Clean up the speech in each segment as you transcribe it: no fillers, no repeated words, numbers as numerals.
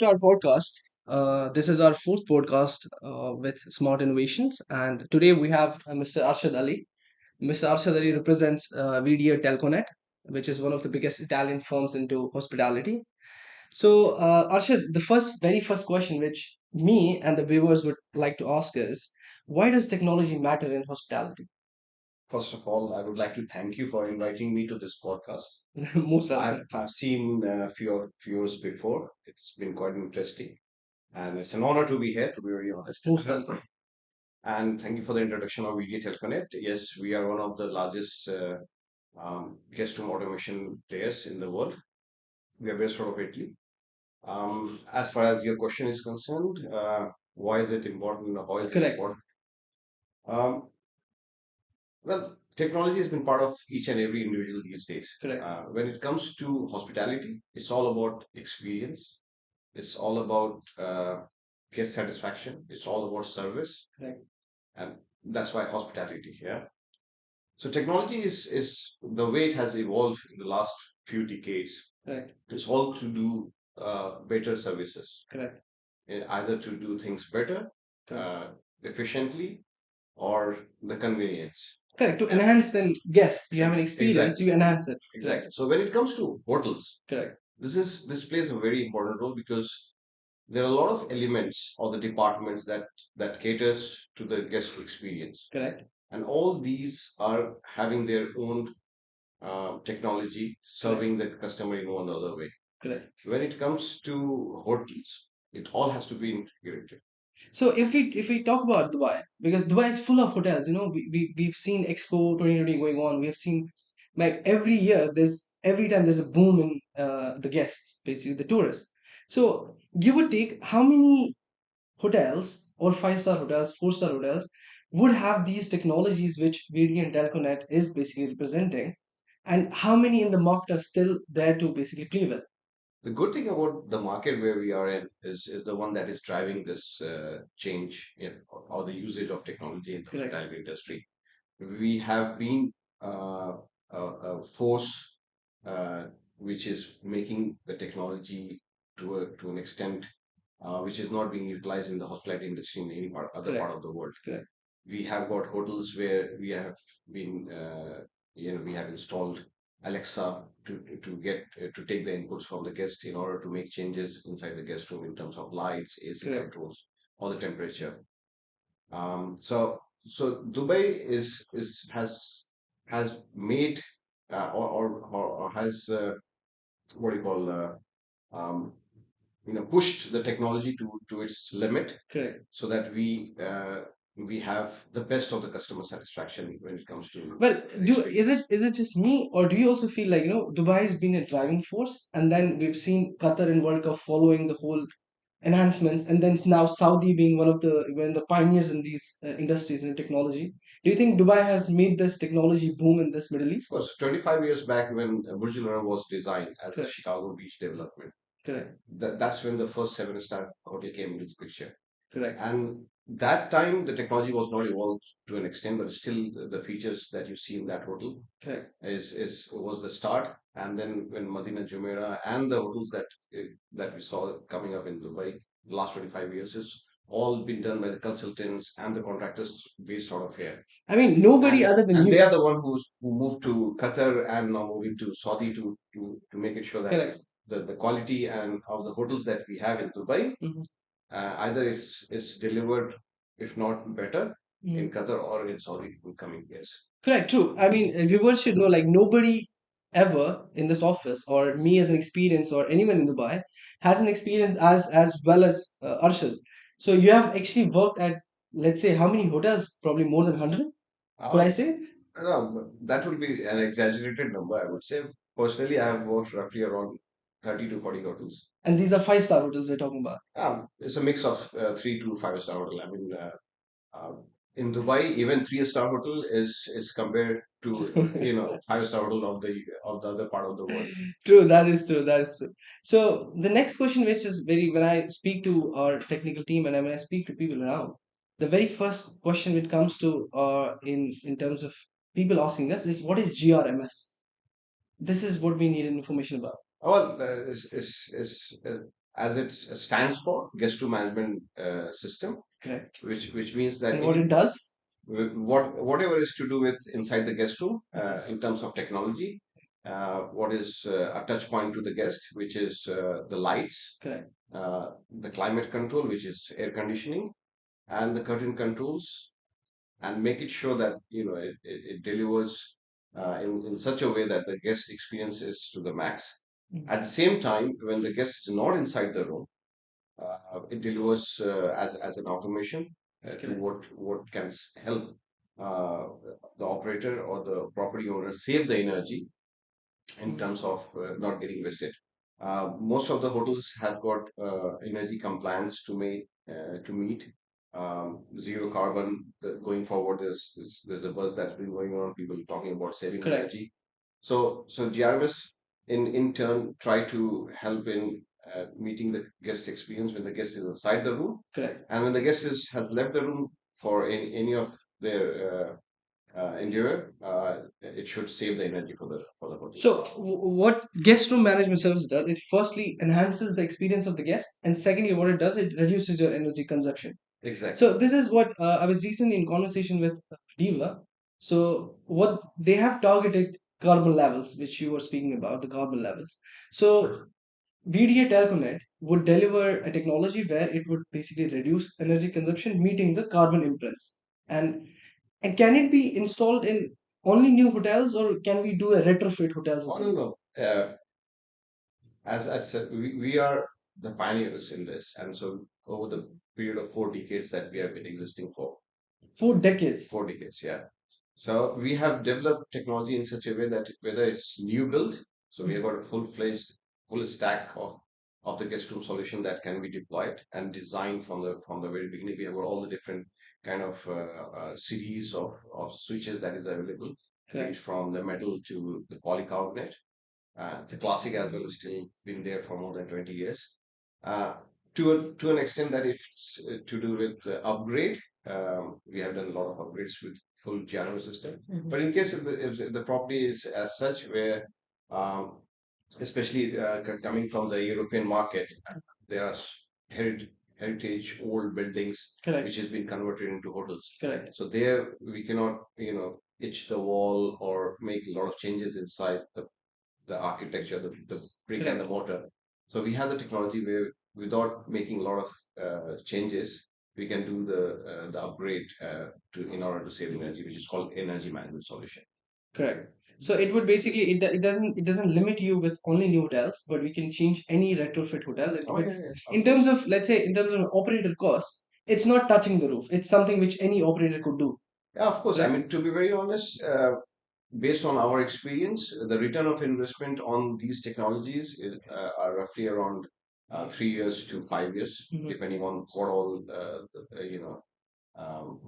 to our podcast. This is our fourth podcast with Smart Innovations, and today we have Mr. Arshad Ali. Mr. Arshad Ali represents VDA Telconet, which is one of the biggest Italian firms into hospitality. So, Arshad, the very first question which me and the viewers would like to ask is, why does technology matter in hospitality? First of all, I would like to thank you for inviting me to this podcast. Most I've, welcome. I've seen a few of yours before. It's been quite interesting. And it's an honor to be here, to be very honest. Most welcome. And thank you for the introduction of VDA Telconet. Yes, we are one of the largest guest room automation players in the world. We are based out of Italy. As far as your question is concerned, why is it important? How is it Correct. important? Um, Well, technology has been part of each and every individual these days. Correct. When it comes to hospitality, it's all about experience. It's all about guest satisfaction. It's all about service, Correct. and that's why hospitality. Yeah. So technology is the way it has evolved in the last few decades. Correct. It's all to do better services, Correct. either to do things better, Correct. efficiently, or the convenience. Correct. To Yeah. enhance the guest, you have an experience, Exactly. you enhance it. Exactly. So when it comes to hotels, Correct. this plays a very important role because there are a lot of elements or the departments that caters to the guest experience, Correct. and all these are having their own technology Correct. serving the customer in one other way. Correct. When it comes to hotels, it all has to be integrated. So if we talk about Dubai, because Dubai is full of hotels, we've seen Expo 2020 going on. We have seen like every year every time there's a boom in the guests, basically the tourists. So give or take, how many hotels or five-star hotels, four-star hotels would have these technologies which VD and Telconet is basically representing, and how many in the market are still there to basically play with? The good thing about the market where we are in is the one that is driving this change in or the usage of technology in the Correct. hospitality industry. We have been a force which is making the technology to an extent which is not being utilized in the hospitality industry in any other part Correct. of the world. Correct. We have got hotels where we have been we have installed Alexa to get to take the inputs from the guest in order to make changes inside the guest room in terms of lights, AC Correct. controls, or the temperature. So Dubai is has made or has what do you call pushed the technology to its limit Correct. so that we have the best of the customer satisfaction when it comes to Well, the do is experience. it just me, or do you also feel like Dubai has been a driving force, and then we've seen Qatar and World Cup following the whole enhancements, and then it's now Saudi being one of the pioneers in these industries and technology. Do you think Dubai has made this technology boom in this Middle Of East? course, 25 years back when Burj Al Arab was designed as a Correct. Chicago beach development, Correct. that's when the first seven-star hotel came into the picture. Correct. And that time, the technology was not evolved to an extent, but still the features that you see in that hotel Correct. is was the start. And then when Madina Jumeirah and the hotels that we saw coming up in Dubai the last 25 years is all been done by the consultants and the contractors based out of here. I mean, nobody And other than and you. they are the one who moved to Qatar and now moving to Saudi to make it sure that Correct. the quality and of the hotels that we have in Dubai Mhm. either it's delivered, if not better, in Mhm. Qatar or in Saudi in coming years. Correct, true. I mean, viewers should know like nobody ever in this office, or me as an experience, or anyone in Dubai has an experience as well as Arshad. So you have actually worked at, let's say, how many hotels? Probably more than 100, could I Um, say? no, that would be an exaggerated number, I would say. Personally, I have worked roughly around 30 to 40 hotels. And these are five-star hotels we're talking about. It's a mix of 3 to 5 star hotel. I mean, in Dubai, even 3 star hotel is compared to 5 star hotel of the other part of the world. True, that is true. That is true. So the next question, which is when I speak to our technical team and when I speak to people around, the very first question which comes to in terms of people asking us is what is GRMS? This is what we need information about. Well, as it stands for, guest to management system, Correct. which means that And what it does? whatever is to do with inside the guest room in terms of technology, what is a touch point to the guest, which is the lights, Correct. the climate control, which is air conditioning, and the curtain controls, and make it sure that it delivers in such a way that the guest experience is to the max. At the same time, when the guest is not inside the room, it delivers as an automation to what can help uh, the operator or the property owner save the energy in terms of not getting wasted. Most of the hotels have got energy compliance to meet zero carbon going forward. There's a buzz that's been going on. People talking about saving energy. So GRMS in turn try to help in meeting the guest experience when the guest is inside the room. Correct. And when the guest has left the room for any of their endeavor, it should save the energy for the hotel. So, what guest room management service does, it firstly enhances the experience of the guest, and secondly, what it does, it reduces your energy consumption. Exactly. So, this is what I was recently in conversation with Diva. So, what they have targeted carbon levels, which you were speaking about, the carbon levels. So, VDA Telconet would deliver a technology where it would basically reduce energy consumption, meeting the carbon imprints. And and can it be installed in only new hotels, or can we do a retrofit hotels as Oh, well? no, no. As I said, we are the pioneers in this, and so over the period of 4 decades that we have been existing for, 4 decades. 4 decades, yeah. So we have developed technology in such a way that whether it's new build, so we have got a full-fledged, full stack of the guest room solution that can be deployed and designed from the very beginning. We have got all the different kind of series of switches that is available, range from the metal to the polycarbonate. The classic as well is still been there for more than 20 years. Uh, to an extent that if it's to do with upgrade, we have done a lot of upgrades with full GRMS system. But in case if the property is as such where, um, especially coming from the European market, there are heritage old buildings which has been converted into hotels. Correct. So there we cannot itch the wall or make a lot of changes inside the architecture, the brick and the mortar. So we have the technology where without making a lot of changes, we can do the upgrade to in order to save energy, which is called energy management solution. Correct. So it would basically it doesn't limit you with only new hotels, but we can change any retrofit hotel. Oh, yeah, yeah. In terms of, let's say, in terms of operator cost, it's not touching the roof. It's something which any operator could do. Yeah, of course. I Right. mean, to be very honest, based on our experience, the return of investment on these technologies are roughly around 3 years to 5 years, depending on what all um,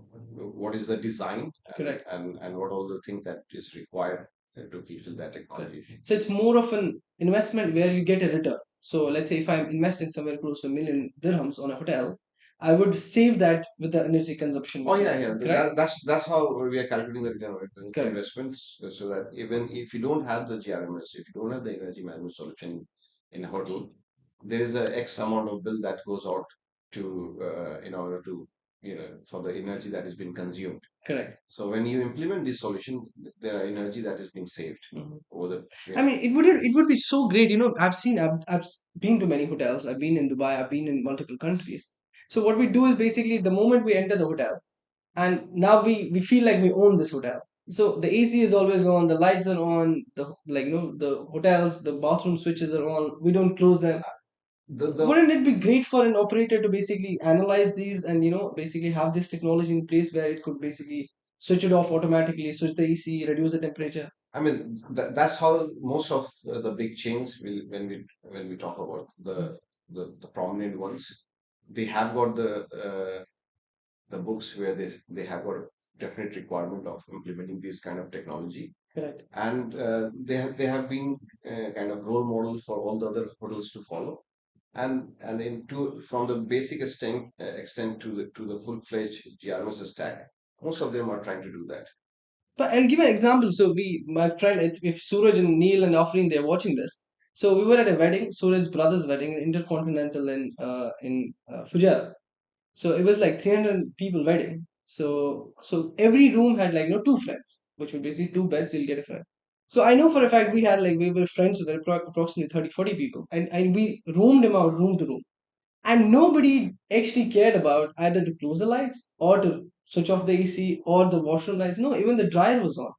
what is the design Correct. and what all the things that is required to fulfill that technology. So it's more of an investment where you get a return. So let's say if I'm investing somewhere close to 1 million dirhams on a hotel, I would save that with the energy consumption. Oh yeah, yeah. Correct? That's how we are calculating the return on Correct. investments, so that even if you don't have the GRMS, if you don't have the energy management solution in a hotel, there is a X amount of bill that goes out to in order to for the energy that is being consumed. Correct. So when you implement this solution, the energy that is being saved over the I mean, it would be so great. I've been to many hotels. I've been in Dubai. I've been in multiple countries. So what we do is basically the moment we enter the hotel, and now we feel like we own this hotel. So the AC is always on, the lights are on, the hotels, the bathroom switches are on. We don't close them. Wouldn't it be great for an operator to basically analyze these and basically have this technology in place where it could basically switch it off automatically, switch the AC, reduce the temperature? I mean, that's how most of the big chains will, when we talk about the prominent ones, they have got the books where they have got a definite requirement of implementing this kind of technology, Correct. and they have been kind of role models for all the other hotels to follow, and into from the basic extent to the full-fledged GRMS stack, most of them are trying to do that. But I'll give an example. So my friend, if Suraj and Neil and Afreen, they're watching this. So we were at a wedding, Suraj's brother's wedding, an intercontinental in Fujairah. So it was like 300 people wedding. So every room had like two friends, which were basically two beds. You'll get a friend. So I know for a fact we were friends with approximately 30 40 people, and we roamed him out room to room, and nobody actually cared about either to close the lights or to switch off the AC or the washroom lights. No, even the dryer was on.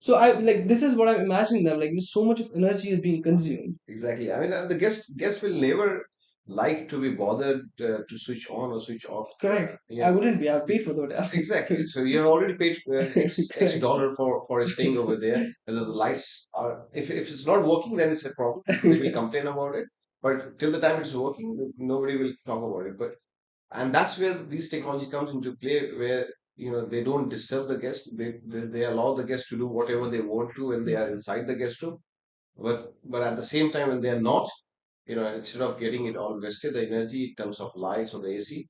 So I like this is what I'm imagining now. Like so much of energy is being consumed. Exactly. I mean, the guest will never like to be bothered to switch on or switch off. Correct. I Yeah, wouldn't be. I paid for the hotel. exactly. So you have already paid X Correct. dollar for staying over there. Whether the lights are, if it's not working, then it's a problem. They will complain about it. But till the time it's working, nobody will talk about it. But and that's where these technology comes into play, where they don't disturb the guest. They allow the guest to do whatever they want to when they are inside the guest room. But at the same time, when they are not, instead of getting it all wasted, the energy in terms of lights or the AC,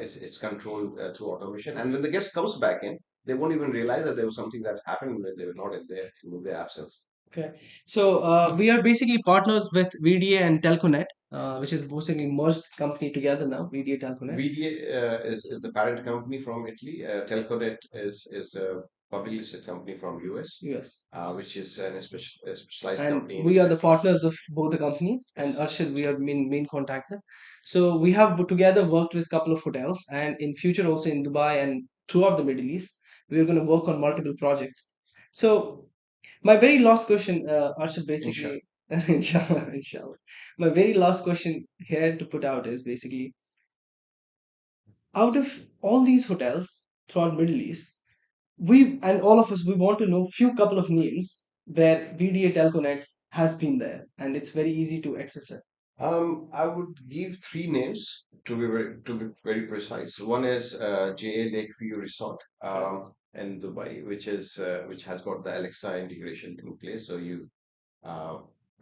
it's controlled through automation. And when the guest comes back in, they won't even realize that there was something that happened when they were not in their absence. Okay. So we are basically partners with VDA and Telconet, which is basically merged company together now. VDA Telconet. VDA is the parent company from Italy. Telkonet is a publicly listed company from US, Yes. which is a specialized And company in we are the networks. partners of both the companies. And Yes, Arshad, we are main contactor. So we have together worked with a couple of hotels, and in future also in Dubai and throughout the Middle East, we are going to work on multiple projects. So my very last question, Arshad, inshallah. basically, inshallah, inshallah. My very last question here to put out is basically, out of all these hotels throughout Middle East, we and all of us we want to know few couple of names where VDA Telconet has been there, and it's very easy to access it. I would give three names to be very precise. One is JA Lakeview Resort Correct. in Dubai, which has got the Alexa integration in place. So uh,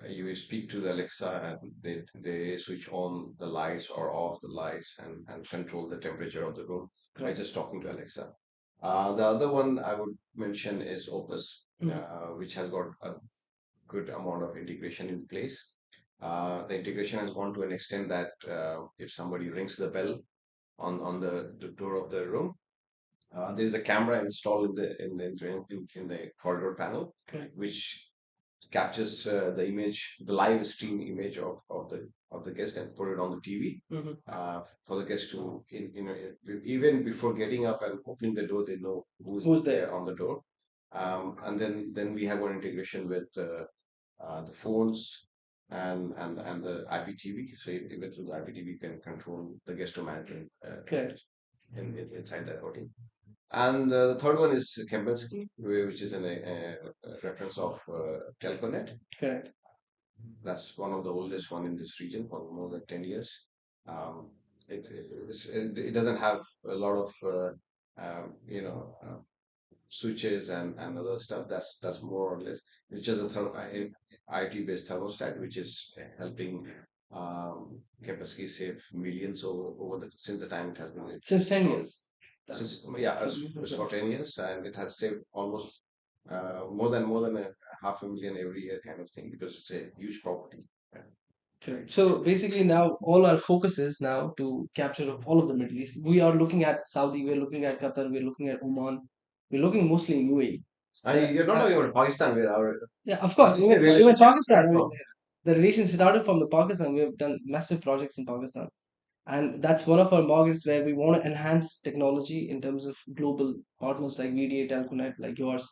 you speak to the Alexa and they switch on the lights or off the lights and control the temperature of the room by Correct. just talking to Alexa. The other one I would mention is Opus, Mhm. which has got a good amount of integration in place. The integration has gone to an extent that if somebody rings the bell on the door of the room, there is a camera installed in the corridor panel, Correct. which captures the image, the live stream image of the guest and put it on the TV Mhm. for the guest to, even before getting up and opening the door, they know who's Who's there there? on the door. And then we have one integration with the phones and the IPTV. So even through the IPTV, you can control the guest to management Correct. inside that hotel. And the third one is Kempinski, which is a reference of Telkonet. Correct. That's one of the oldest one in this region for more than 10 years. Um, it doesn't have a lot of switches and other stuff. That's more or less it's just IT based thermostat, which is helping Kaspersky save millions over the since the time it has been Since 10 installed. years. Since yeah, it's for 10 years, and it has saved almost more than a half a million every year, kind of thing, because it's a huge property. Yeah. Correct. So basically now all our focus is now to capture all of the Middle East. We are looking at Saudi, we're looking at Qatar, we're looking at Oman, we're looking mostly in UAE. And you're not talking about Pakistan, where our Yeah, of course. Even relationship Pakistan. started I mean, from. the relation started from the Pakistan. We have done massive projects in Pakistan, and that's one of our markets where we want to enhance technology in terms of global partners like VDA, Telconet, like yours,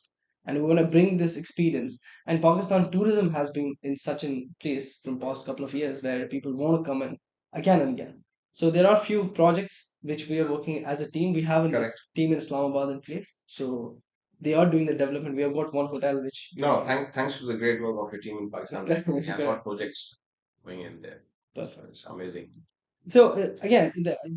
and we want to bring this experience. And Pakistan tourism has been in such a place from past couple of years where people want to come in again and again. So there are few projects which we are working as a team. We have a Correct. team in Islamabad in place, so they are doing the development. We have got one hotel which we No, are thanks to the great work of your team in Pakistan, we have got correct. projects going in there. So Perfect. it's amazing. So again,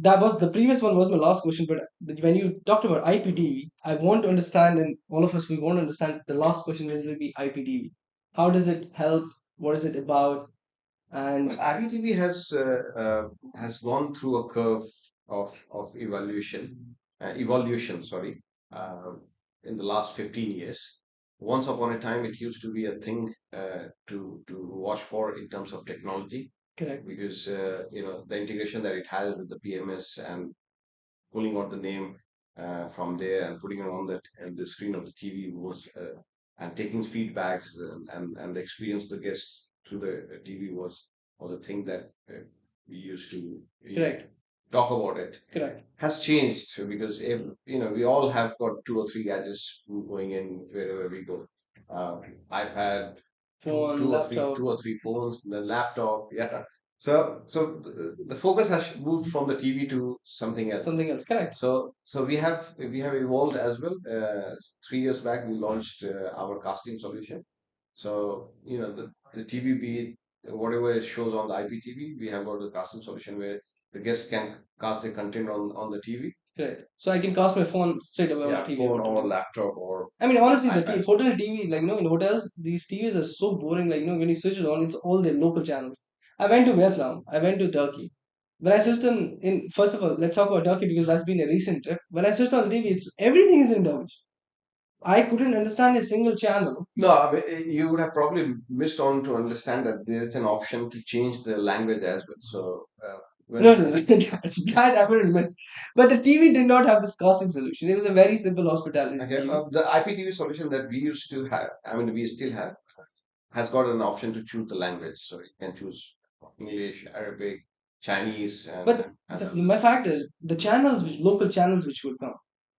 that was the previous one was my last question, but when you talked about IPTV, I want to understand, and all of us we want to understand. The last question is will be IPTV. How does it help? What is it about? And Well, IPTV has gone through a curve of evolution, sorry, uh, in the last 15 years. Once upon a time, it used to be a thing to watch for in terms of technology, Correct. because the integration that it has with the PMS and pulling out the name from there and putting it on the screen of the TV was and taking feedbacks and the experience of the guests through the TV was a thing that we used to Correct. talk about it. Correct. Has changed because we all have got two or three gadgets going in wherever we go. Uh, iPad, Phone, laptop. two or three phones, the laptop. Yeah. So the focus has moved from the TV to something else. Something else. Correct. So we have evolved as well. 3 years back, we launched our casting solution. So the TV, be it whatever it shows on the IPTV, we have got the casting solution where the guests can cast the content on the TV. Correct. So I can cast my phone straight away on Yeah, the TV. phone or laptop or I mean, honestly, the iPad. hotel TV, like, in hotels, these TVs are so boring. Like, when you switch it on, it's all their local channels. I went to Vietnam. I went to Turkey. When I switched on, first of all, let's talk about Turkey because that's been a recent trip. When I switched on the TV, everything is in Turkish. I couldn't understand a single channel. No, I mean, you would have probably missed on to understand that there's an option to change the language as well. So No, no, no. That I wouldn't miss. But the TV did not have this casting solution. It was a very simple hospitality okay, TV. the IPTV solution that we used to have, I mean, we still have, has got an option to choose the language. So you can choose English, Arabic, Chinese, But my fact is, the channels, local channels which would come,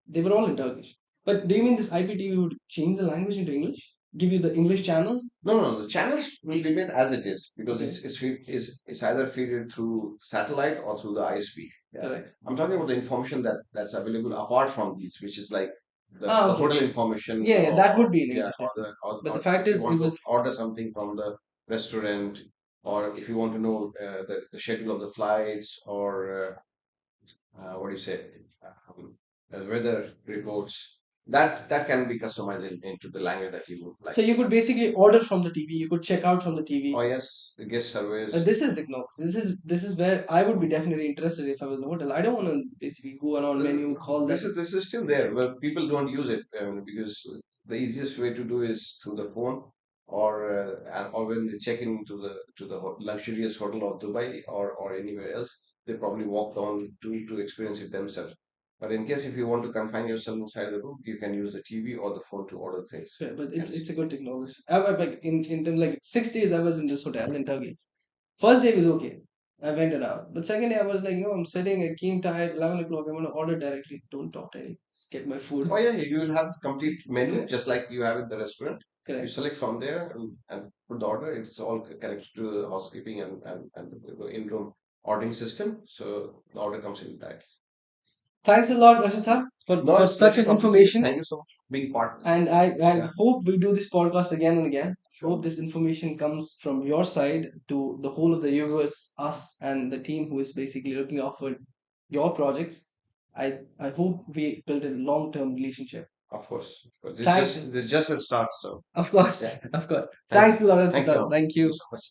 they were all in Turkish. But do you mean this IPTV would change the language into English? Give you the English channels? no. The channels will remain as it is because Okay. it's either fed through satellite or through the ISP. Yeah. Correct. I'm talking about the information that's available apart from these, which is like the Okay. hotel information. Yeah, yeah, that would be in Yeah, English, or definitely. But or the fact if you is, it want to was order something from the restaurant, or if you want to know the schedule of the flights, or what do you say, weather reports. That can be customized into the language that you would like. so you could basically order from the TV. You could check out from the TV. Oh yes, the guest surveys. This is the no. This is where I would be definitely interested if I was in a hotel. I don't want to basically go around menu, call This them. is still there, but people don't use it because the easiest way to do is through the phone, or when they check into the luxurious hotel of Dubai or anywhere else, they probably walk down to experience it themselves. But in case if you want to confine yourself inside the room, you can use the TV or the phone to order things. Yeah, but it's Yes. it's a good technology. Like in them like 6 days I was in this hotel in Turkey. First day was okay. I went it out. But second day I was like, I'm sitting, I came tired, 11 o'clock, I'm gonna order directly. Don't talk to anyone. Just get my food. Oh yeah, you will have the complete menu Yeah. just like you have in the restaurant. You Correct. select from there and put the order. It's all connected to the housekeeping and the in-room ordering system. So the order comes in direct. Thanks a lot, Rashid sir, No, for it's such pleasure an talking to you. information. Thank you so much for being part. And I Yeah, hope we do this podcast again and again. sure. Hope this information comes from your side to the whole of the viewers, us, and the team who is basically looking after your projects. I hope we build a long term relationship. Of course. But Thanks. this just a start. So Of course, yeah, of course. thank Thanks you. a lot, Thank Rashid you. sir. Thank Thank you you. so much.